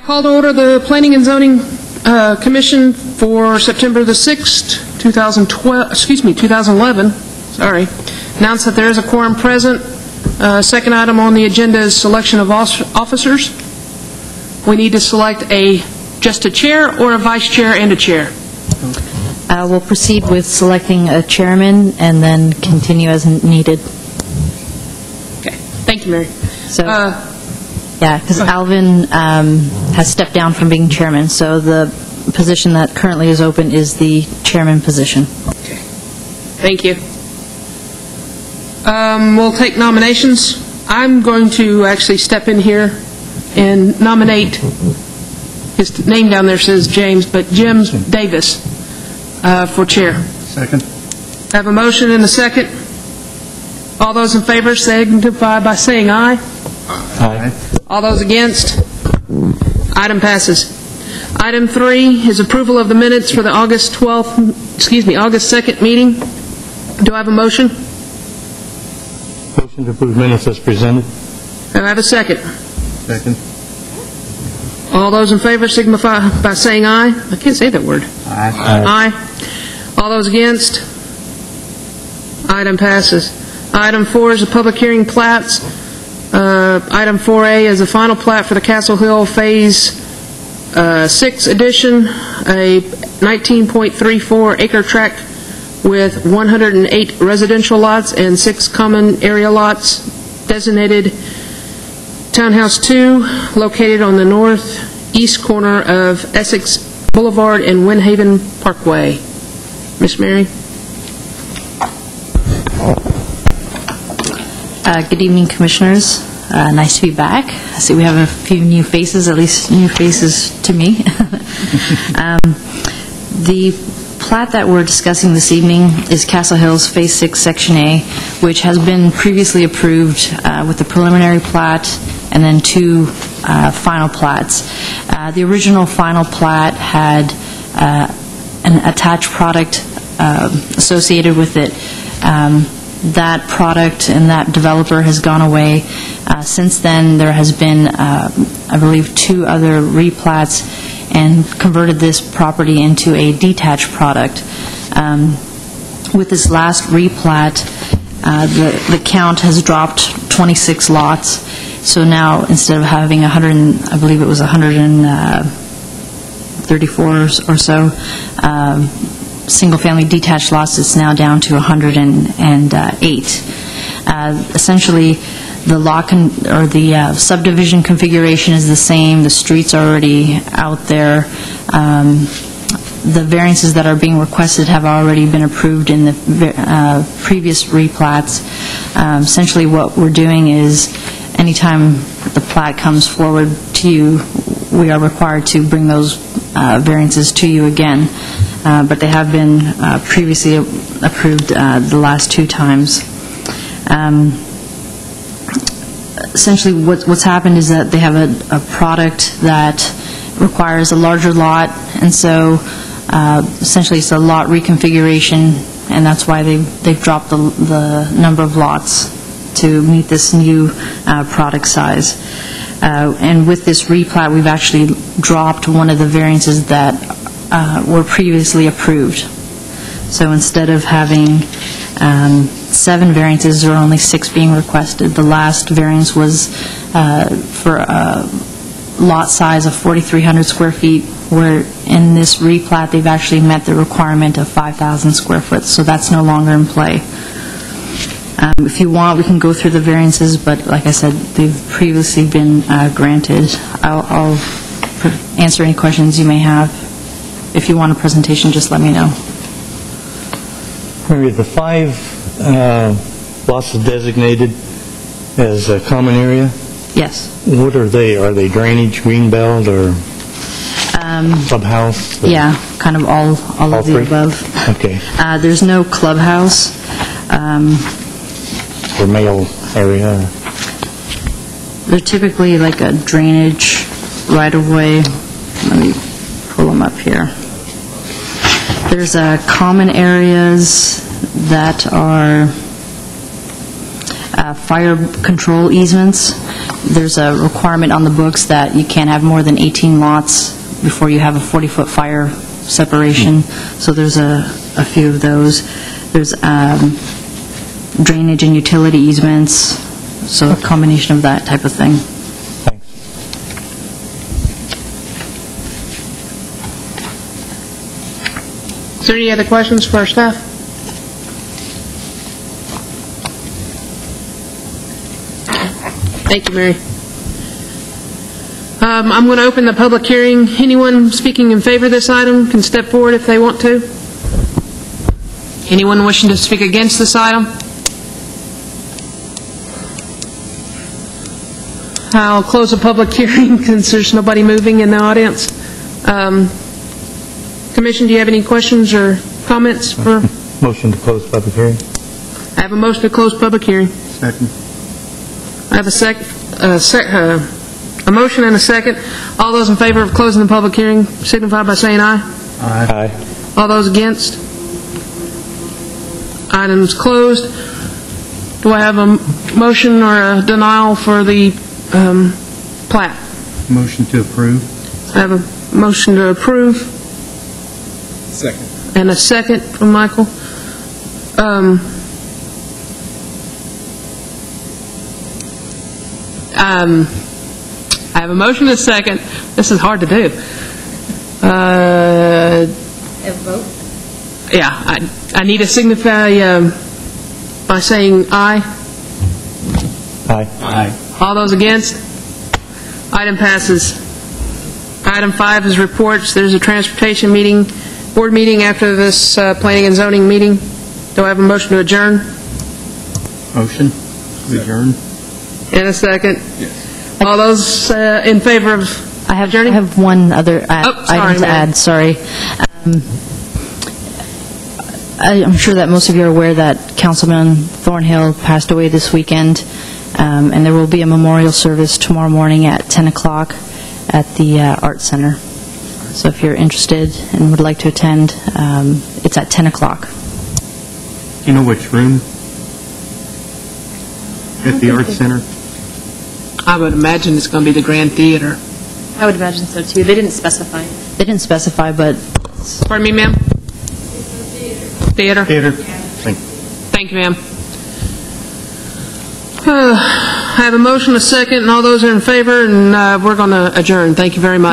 call to order the Planning and Zoning Commission for September the 6th, 2011. Sorry. Announce that there is a quorum present. Second item on the agenda is selection of officers. We need to select just a chair or a vice chair and a chair. We'll proceed with selecting a chairman and then continue as needed. Okay. Thank you, Mary. So, yeah, because Alvin has stepped down from being chairman, so the position that currently is open is the chairman position. Okay. Thank you. We'll take nominations. I'm going to actually step in here and nominate, his name down there says James, but Jim Davis for chair. Second. I have a motion and a second. All those in favor signify by saying aye. Aye. All those against? Item passes. Item 3 is approval of the minutes for the August 2nd meeting. Do I have a motion? Motion to approve minutes as presented. Do I have a second? Second. All those in favor signify by saying aye. I can't say that word. Aye. Aye. All those against? Item passes. Item 4 is a public hearing plats. Item 4A is a final plat for the Castle Hill Phase 6 edition, a 19.34 acre tract with 108 residential lots and 6 common area lots, designated Townhouse 2, located on the northeast corner of Essex Boulevard and Windhaven Parkway. Miss Mary? Good evening, Commissioners. Nice to be back. I see we have a few new faces, at least new faces to me. The plat that we're discussing this evening is Castle Hills Phase 6, Section A, which has been previously approved with the preliminary plat and then 2 final plats. The original final plat had an attached product associated with it. That product and that developer has gone away. Since then, there has been, I believe, 2 other replats and converted this property into a detached product. With this last replat, the count has dropped 26 lots. So now, instead of having 100, I believe it was 134 or so, single-family detached lots, it's now down to 108. Essentially, the lot or the subdivision configuration is the same. The streets are already out there. The variances that are being requested have already been approved in the previous replats. Essentially, what we're doing is, anytime the plat comes forward to you, we are required to bring those variances to you again. But they have been previously approved the last 2 times. Essentially, what's happened is that they have a product that requires a larger lot, and so essentially it's a lot reconfiguration, and that's why they've dropped the number of lots to meet this new product size. And with this replat, we've actually dropped one of the variances that were previously approved. So instead of having 7 variances, there are only 6 being requested. The last variance was for a lot size of 4,300 square feet, where in this replat they've actually met the requirement of 5,000 square foot, so that's no longer in play. If you want, we can go through the variances, but like I said, they've previously been granted. I'll answer any questions you may have. If you want a presentation, just let me know. Mary, the 5 lots designated as a common area, Yes. what are they? Are they drainage, greenbelt, or clubhouse? Or Yeah, kind of all of the 3? above. Okay. There's no clubhouse. Or mail area? They're typically like a drainage right-of-way. Let me pull them up here. There's common areas that are fire control easements. There's a requirement on the books that you can't have more than 18 lots before you have a 40-foot fire separation. So there's a few of those. There's drainage and utility easements, so a combination of that type of thing. Thanks. Is there any other questions for our staff? Thank you, Mary. I'm going to open the public hearing. Anyone speaking in favor of this item can step forward if they want to. Anyone wishing to speak against this item? I'll close the public hearing since there's nobody moving in the audience. Commission, do you have any questions or comments for? Motion to close public hearing. I have a motion to close public hearing. Second. I have a motion and a second. All those in favor of closing the public hearing signify by saying aye. Aye. All those against? Item's closed. Do I have a motion or a denial for the plat? Motion to approve. I have a motion to approve Second. and a second from Michael. I have a motion and a second. This is hard to do. A vote? Yeah, I need to signify by saying aye. Aye. Aye. All those against? Item passes. Item 5 is reports. There's a transportation meeting, board meeting after this planning and zoning meeting. Do I have a motion to adjourn? Motion. We adjourn. And a second? Yes. All those in favor of I have adjourning? one other sorry, item to ma'am. add, sorry. I'm sure that most of you are aware that Councilman Thornhill passed away this weekend, and there will be a memorial service tomorrow morning at 10 o'clock at the Art Center. So if you're interested and would like to attend, it's at 10 o'clock. Do you know which room? At the Art Center? I would imagine it's going to be the Grand Theater. I would imagine so, too. They didn't specify. They didn't specify, but Pardon me, ma'am? Theater. Theater. Thank you. Thank you, ma'am. I have a motion, a second, and all those are in favor, and we're going to adjourn. Thank you very much.